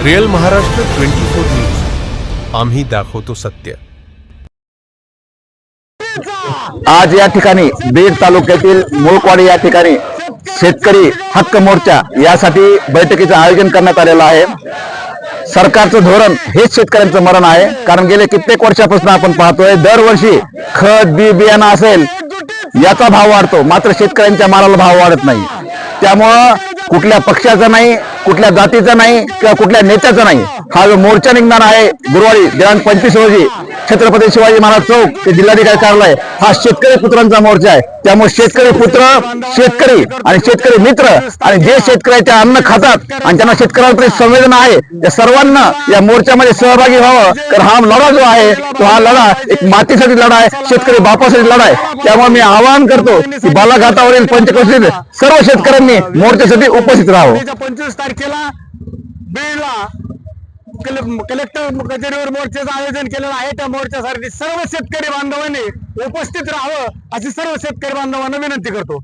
Real Maharashtra 24 news, आम्ही दाखवतो सत्य। आज या ठिकाणी बीड तालुक्यातील मुळकवाडी या ठिकाणी शेतकरी हक्क मोर्चा यासाठी बैठकीचं आयोजन करण्यात आलेलं आहे। सरकारचं धोरण हेच शेतकऱ्यांचं मरण आहे, कारण गेले कित्येक वर्षापासून आपण पाहतोय दरवर्षी खत बियाणं असेल याचा भाव वाढतो, मात्र शेतकऱ्यांच्या मालाला भाव वाढत नाही। त्यामुळं कुठल्या पक्षाचा नाही, कुठल्या जातीचा नाही किंवा कुठल्या नेत्याचा नाही, हा जो मोर्चा निघणार आहे गुरुवारी दिनांक 25 रोजी छत्रपती शिवाजी महाराज चौक ते जिल्हाधिकारी कार्यालय, हा शेतकरी पुत्रांचा मोर्चा आहे। त्यामुळे शेतकरी पुत्र, शेतकरी आणि शेतकरी मित्र आणि जे शेतकऱ्याचे अन्न खातात आणि ज्यांना शेतकऱ्यांप्रती संवेदना आहे त्या सर्वांना या मोर्चामध्ये सहभागी व्हावं। तर हा लढा जो आहे तो हा लढा एक मातीसाठी लढा आहे, शेतकरी बापासाठी लढा आहे। त्यामुळे मी आवाहन करतो की बालाघाटावरील पंचक्रोशीत सर्व शेतकऱ्यांनी मोर्चासाठी उपस्थित राहावं। 25 तारखेला बीडला कलेक्टर कचेरीवर मोर्चाचं आयोजन केलेलं आहे। त्या मोर्चासाठी सर्व शेतकरी बांधवांनी उपस्थित राहावं अशी सर्व शेतकरी बांधवांना विनंती करतो।